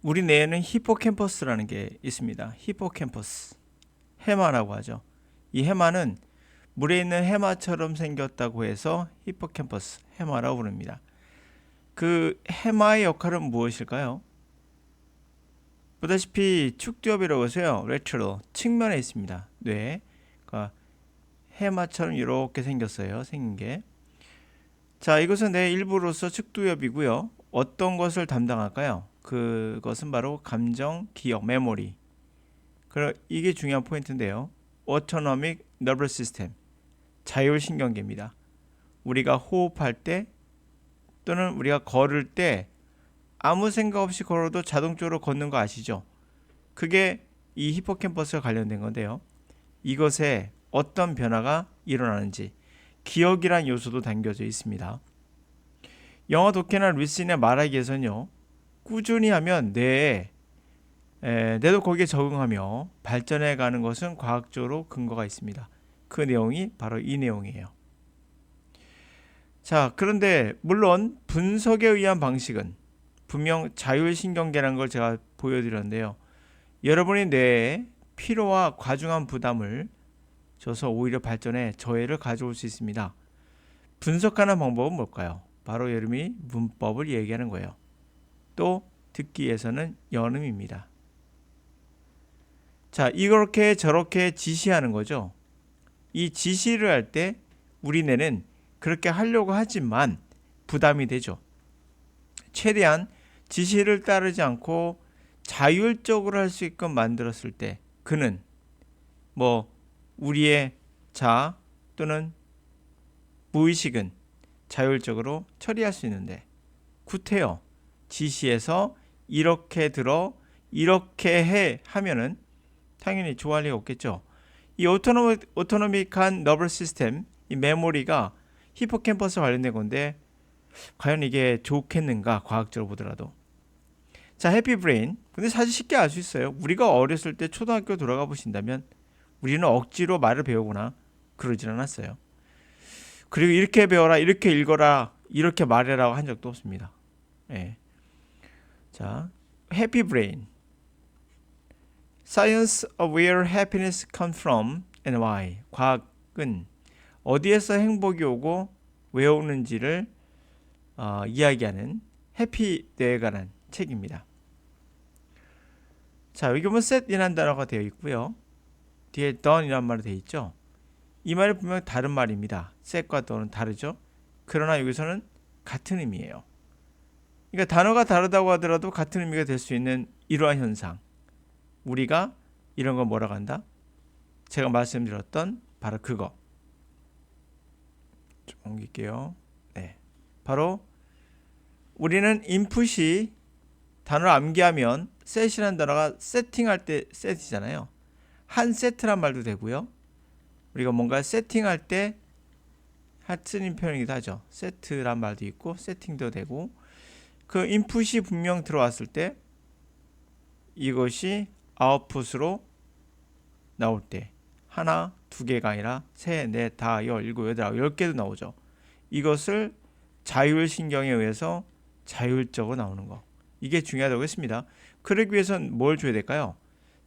우리 뇌에는 히포캠퍼스라는 게 있습니다. 히포캠퍼스. 해마라고 하죠. 이 해마는 물에 있는 해마처럼 생겼다고 해서 히포캠퍼스, 해마라고 부릅니다. 그 해마의 역할은 무엇일까요? 보다시피 축두엽이라고 해서요. 레트럴, 측면에 있습니다. 뇌. 그러니까 해마처럼 이렇게 생겼어요. 생긴 게. 자, 이것은 뇌 일부로서 측두엽이고요. 어떤 것을 담당할까요? 그것은 바로 감정, 기억, 메모리. 이게 중요한 포인트인데요. Autonomic Nervous System, 자율신경계입니다. 우리가 호흡할 때 또는 우리가 걸을 때 아무 생각 없이 걸어도 자동적으로 걷는 거 아시죠? 그게 이 히포캠퍼스와 관련된 건데요. 이것에 어떤 변화가 일어나는지 기억이란 요소도 담겨져 있습니다. 영어 독해나 리스닝에 말하기에서는요. 꾸준히 하면 뇌도 거기에 적응하며 발전해가는 것은 과학적으로 근거가 있습니다. 그 내용이 바로 이 내용이에요. 자, 그런데 물론 분석에 의한 방식은 분명 자율신경계라는 걸 제가 보여드렸는데요. 여러분의 뇌에 피로와 과중한 부담을 줘서 오히려 발전에 저해를 가져올 수 있습니다. 분석하는 방법은 뭘까요? 바로 여러분이 문법을 얘기하는 거예요. 또 듣기 위해서는 연음입니다. 자, 이렇게 저렇게 지시하는 거죠. 이 지시를 할 때 우리 뇌는 그렇게 하려고 하지만 부담이 되죠. 최대한 지시를 따르지 않고 자율적으로 할 수 있게끔 만들었을 때 그는 우리의 자 또는 무의식은 자율적으로 처리할 수 있는데 구태여 지시해서 이렇게 들어 이렇게 해 하면은 당연히 좋아할 리가 없겠죠. 이 오토노믹한 너블 시스템, 이 메모리가 히포캠퍼스와 관련된 건데 과연 이게 좋겠는가 과학적으로 보더라도. 자, 해피브레인. 근데 사실 쉽게 알 수 있어요. 우리가 어렸을 때 초등학교 돌아가 보신다면 우리는 억지로 말을 배우거나 그러질 않았어요. 그리고 이렇게 배워라, 이렇게 읽어라, 이렇게 말해라고 한 적도 없습니다. 예. 자, 해피브레인. Science of where happiness comes from and why. 과학은 어디에서 행복이 오고 왜 오는지를 이야기하는 해피뇌에 관한 책입니다. 자, 여기 보면 set이라는 단어가 되어 있고요. 뒤에 done이라는 말이 되어 있죠. 이 말이 분명 다른 말입니다. set과 done은 다르죠. 그러나 여기서는 같은 의미예요. 그러니까 단어가 다르다고 하더라도 같은 의미가 될 수 있는 이러한 현상. 우리가 이런 거 뭐라고 한다? 제가 말씀드렸던 바로 그거. 좀 옮길게요. 네. 바로 우리는 인풋이 단어를 암기하면 set이라는 단어가 세팅할 때 set이잖아요. 한 세트란 말도 되고요. 우리가 뭔가 세팅할 때 쓰는 표현이기도 하죠. 세트란 말도 있고 세팅도 되고 그 인풋이 분명 들어왔을 때 이것이 아웃풋으로 나올 때 하나, 두 개가 아니라 셋, 넷, 다, 열, 일곱, 여덟, 아홉, 10개도 나오죠. 이것을 자율신경에 의해서 자율적으로 나오는 거. 이게 중요하다고 했습니다. 그러기 위해서는 뭘 줘야 될까요?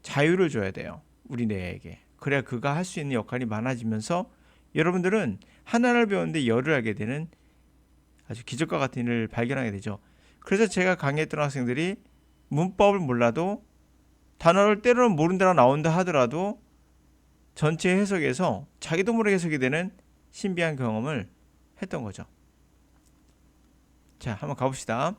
자유를 줘야 돼요. 우리 뇌에게. 그래야 그가 할 수 있는 역할이 많아지면서 여러분들은 하나를 배우는데 열을 알게 되는 아주 기적과 같은 일을 발견하게 되죠. 그래서 제가 강의했던 학생들이 문법을 몰라도 단어를 때로는 모르는 데가 나온다 하더라도 전체 해석에서 자기도 모르게 해석이 되는 신비한 경험을 했던 거죠. 자, 한번 가봅시다.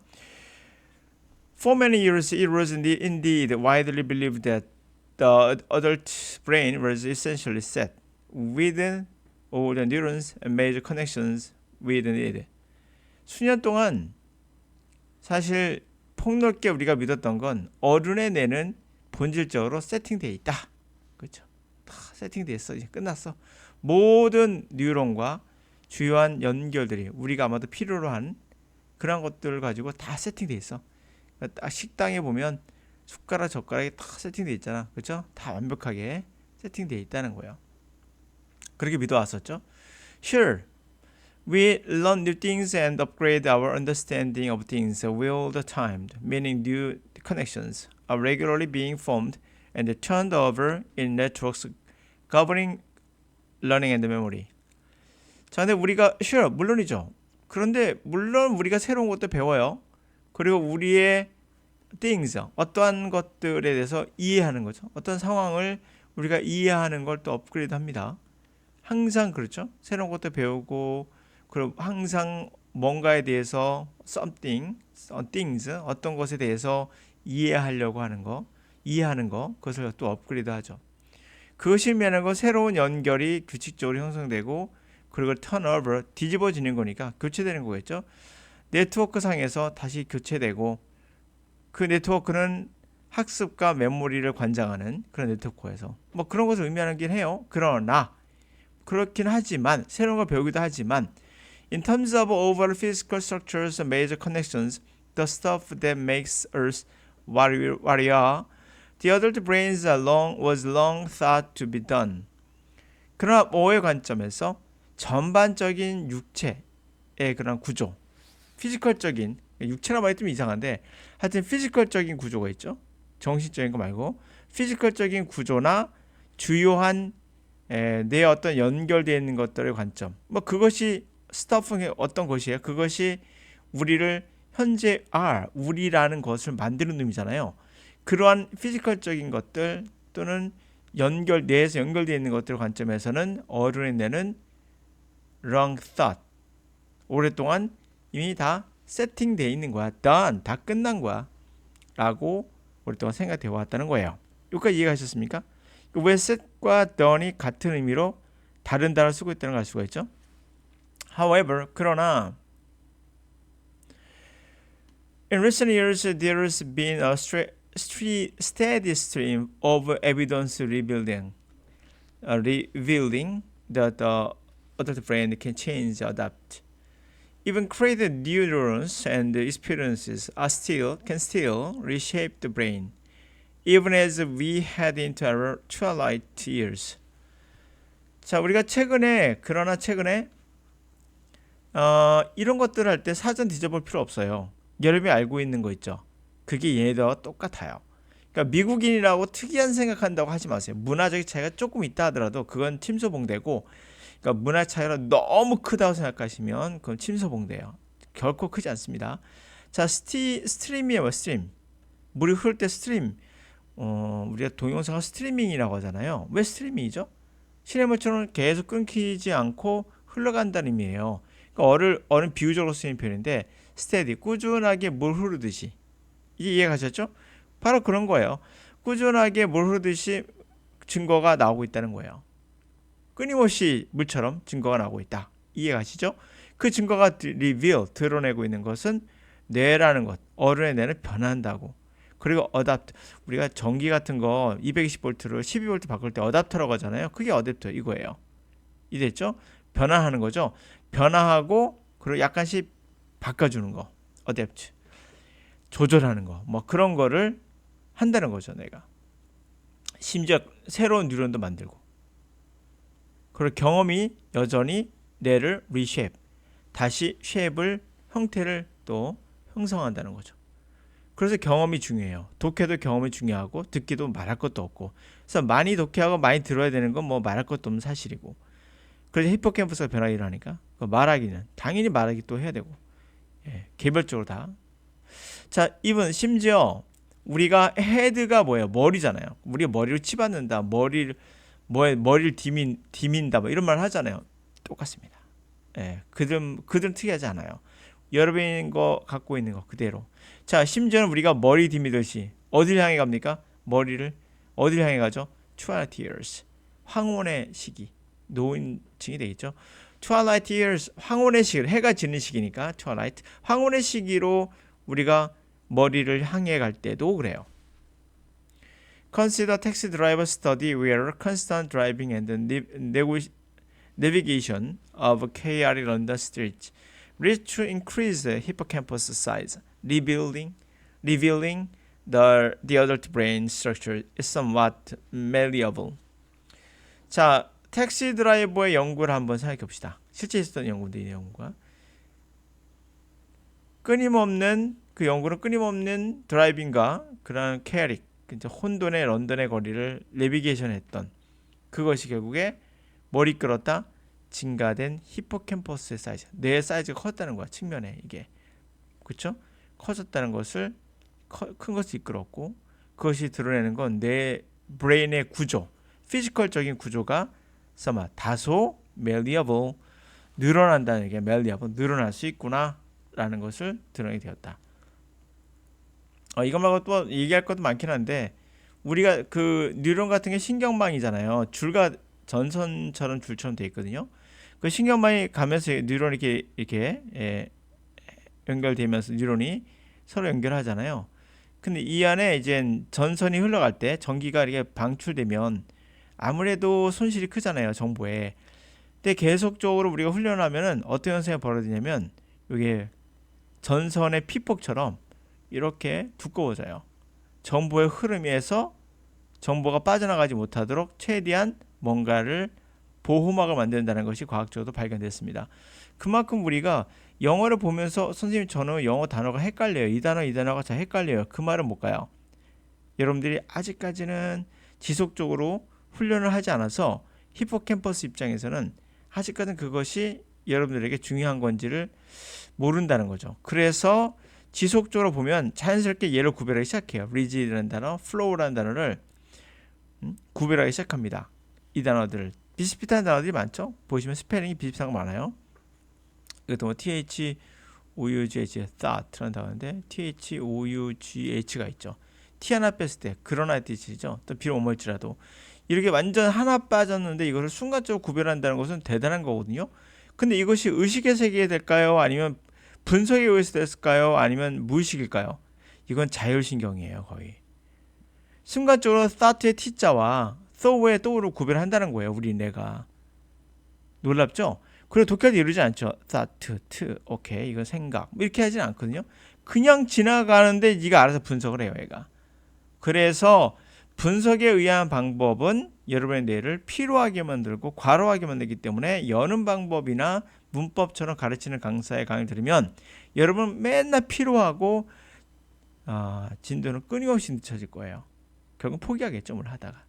For many years, it was indeed widely believed that the adult brain was essentially set with all the neurons and major connections with it. 수년 동안 사실 폭넓게 우리가 믿었던 건 어른의 뇌는 본질적으로 세팅되어 있다. 그렇죠? 다 세팅되어 있어. 이제 끝났어. 모든 뉴런과 주요한 연결들이 우리가 아마도 필요로 한 그런 것들을 가지고 다 세팅되어 있어. 딱 식당에 보면 숟가락 젓가락이 다 세팅되어 있잖아. 그렇죠? 다 완벽하게 세팅되어 있다는 거예요. 그렇게 믿어왔었죠. Sure, we learn new things and upgrade our understanding of things all the time, meaning new connections are regularly being formed and turned over in networks governing learning and memory. 자, 근데 우리가 sure 물론이죠. 그런데 물론 우리가 새로운 것도 배워요. 그리고 우리의 things 어떠한 것들에 대해서 이해하는 거죠. 어떤 상황을 우리가 이해하는 걸 또 업그레이드합니다. 항상 그렇죠. 새로운 것도 배우고 그리고 항상 뭔가에 대해서 something, things 어떤 것에 대해서 이해하려고 하는 거, 이해하는 거 그것을 또 업그레이드하죠. 그것이 의미하는 건 새로운 연결이 규칙적으로 형성되고 그리고 턴오버 뒤집어지는 거니까 교체되는 거겠죠. 네트워크 상에서 다시 교체되고 그 네트워크는 학습과 메모리를 관장하는 그런 네트워크에서 뭐 그런 것을 의미하긴 해요. 그러나 그렇긴 하지만 새로운 걸 배우기도 하지만 in terms of overall physical structures and major connections, the stuff that makes us what we are, the adult brains was long thought to be done. 그러나 뭐의 관점에서 전반적인 육체의 그런 구조, 피지컬적인 육체라고 말이 좀 이상한데 하여튼 피지컬적인 구조가 있죠. 정신적인 거 말고 피지컬적인 구조나 주요한 내 어떤 연결되어 있는 것들의 관점. 뭐 그것이 스타프의 어떤 것이에요? 그것이 우리를 현재 우리라는 것을 만드는 의미잖아요. 그러한 피지컬적인 것들 또는 뇌에서 연결되어 있는 것들 관점에서는 어른내는 long thought 오랫동안 이미 다 세팅되어 있는 거야. done 다 끝난 거야. 라고 오랫동안 생각되어 왔다는 거예요. 여기까지 이해가셨습니까? 왜 set과 done이 같은 의미로 다른 단어를 쓰고 있다는 걸 알 수가 있죠. However, 그러나 in recent years there has been a steady stream of evidence revealing that the adult brain can change, adapt. Even created neurons and experiences can still reshape the brain, even as we head into our twilight years. 자, 우리가 그러나 최근에 이런 것들 할 때 사전 뒤져볼 필요 없어요. 여러분이 알고 있는 거 있죠. 그게 얘네들과 똑같아요. 그러니까 미국인이라고 특이한 생각한다고 하지 마세요. 문화적인 차이가 조금 있다 하더라도 그건 침소봉대고, 그러니까 문화 차이가 너무 크다고 생각하시면 그건 침소봉대예요. 결코 크지 않습니다. 자, 스트림이에요. 스트림. 물이 흐를 때 스트림. 우리가 동영상을 스트리밍이라고 하잖아요. 왜 스트리밍이죠? 시냇물처럼 계속 끊기지 않고 흘러간다는 의미예요. 그러니까 어는 비유적으로 쓰이는 표현인데 스테디, 꾸준하게 물 흐르듯이. 이게 이해가셨죠? 바로 그런 거예요. 꾸준하게 물 흐르듯이 증거가 나오고 있다는 거예요. 끊임없이 물처럼 증거가 나오고 있다. 이해가시죠? 그 증거가 드러내고 있는 것은 뇌라는 것, 어른의 뇌는 변한다고. 그리고 어답트, 우리가 전기 같은 거 220V로 12V 바꿀 때 어답터라고 하잖아요. 그게 어댑터 이거예요. 이해됐죠? 변화하는 거죠. 변화하고 그리고 약간씩 바꿔주는 거, 어댑트. 조절하는 거, 뭐 그런 거를 한다는 거죠, 내가. 심지어 새로운 뉴런도 만들고. 그리고 경험이 여전히 뇌를 리쉐입, 다시 쉐입을 형태를 또 형성한다는 거죠. 그래서 경험이 중요해요. 독해도 경험이 중요하고 듣기도 말할 것도 없고. 그래서 많이 독해하고 많이 들어야 되는 건 뭐 말할 것도 없는 사실이고. 그래서 히포캠퍼스가 변화가 일어나니까 말하기는 당연히 말하기 또 해야 되고. 개별적으로 다. 자, 이분 심지어 우리가 헤드가 뭐예요? 머리잖아요. 우리가 머리를 치받는다. 머리를 디민다. 뭐 이런 말 하잖아요. 똑같습니다. 그들은 특이하지 않아요. 여러분이 거 갖고 있는 거 그대로. 자, 심지어는 우리가 머리 디미듯이 어딜 향해 갑니까? 머리를 어딜 향해 가죠? Twilight years. 황혼의 시기. 노인층이 되겠죠. Twilight years. 황혼의 시기. 해가 지는 시기니까 Twilight. 황혼의 시기로 우리가 머리를 향해 갈 때도 그래요. Consider taxi driver study where constant driving and navigation of chaotic London streets leads to increased hippocampus size, revealing the adult brain structure is somewhat malleable. 자, 택시 드라이버의 연구를 한번 생각해 봅시다. 실제 있었던 연구인데 이 연구가 끊임없는 그 연구는 끊임없는 드라이빙과 그런 캐릭, 이제 혼돈의 런던의 거리를 내비게이션했던 그것이 결국에 뭘 이끌었다? 증가된 히포캠퍼스의 사이즈, 뇌의 사이즈가 컸다는 거야. 측면에 이게 그렇죠? 커졌다는 것을 큰 것을 이끌었고 그것이 드러내는 건 내 브레인의 구조, 피지컬적인 구조가 다소 malleable, 늘어난다는 게 malleable, 늘어날 수 있구나라는 것을 드러내게 되었다. 이것 말고 또 얘기할 것도 많긴 한데 우리가 그 뉴런 같은 게 신경망이잖아요. 줄과 전선처럼 줄처럼 돼 있거든요. 그 신경망이 가면서 뉴런이 이렇게 연결되면서 뉴런이 서로 연결하잖아요. 근데 이 안에 이제 전선이 흘러갈 때 전기가 이렇게 방출되면 아무래도 손실이 크잖아요, 정보에. 근데 계속적으로 우리가 훈련하면은 어떤 현상이 벌어지냐면 이게 전선의 피폭처럼 이렇게 두꺼워져요. 정보의 흐름에서 정보가 빠져나가지 못하도록 최대한 뭔가를 보호막을 만든다는 것이 과학적으로 발견됐습니다. 그만큼 우리가 영어를 보면서 선생님 저는 영어 단어가 헷갈려요. 이 단어가 잘 헷갈려요. 그 말은 뭘까요? 여러분들이 아직까지는 지속적으로 훈련을 하지 않아서 히포캠퍼스 입장에서는 아직까지는 그것이 여러분들에게 중요한 건지를 모른다는 거죠. 그래서 지속적으로 보면 자연스럽게 얘를 구별하기 시작해요. 리지드라는 단어, 플로우라는 단어를 구별하기 시작합니다. 이 단어들을 비슷비슷한 단어들이 많죠. 보시면 스펠링이 비슷한 거 많아요. 이것도 뭐 TH, OUGH, thought라는 단어인데 TH, OUGH가 있죠. T 하나 뺐을 때 그러나 뜻이죠. 또 비록 어머일지라도 이렇게 완전 하나 빠졌는데 이것을 순간적으로 구별한다는 것은 대단한 거거든요. 근데 이것이 의식의 세계에 될까요? 아니면 분석에 의해서 됐을까요? 아니면 무의식일까요? 이건 자율신경이에요, 거의. 순간적으로 thought의 T자와 thought의 tho를 구별한다는 거예요, 우리 뇌가. 놀랍죠? 그리고 독해도 이러지 않죠. thought, 오케이, 이건 생각. 이렇게 하진 않거든요. 그냥 지나가는데 네가 알아서 분석을 해요, 얘가. 그래서 분석에 의한 방법은 여러분의 뇌를 피로하게 만들고 과로하게 만들기 때문에 여는 방법이나 문법처럼 가르치는 강사의 강의를 들으면 여러분 맨날 피로하고 진도는 끊임없이 늦춰질 거예요. 결국 포기하겠죠, 뭘 하다가.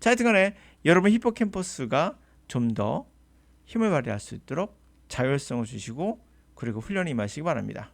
자, 하여튼간에 여러분 히포캠퍼스가 좀 더 힘을 발휘할 수 있도록 자율성을 주시고 그리고 훈련에 임하시기 바랍니다.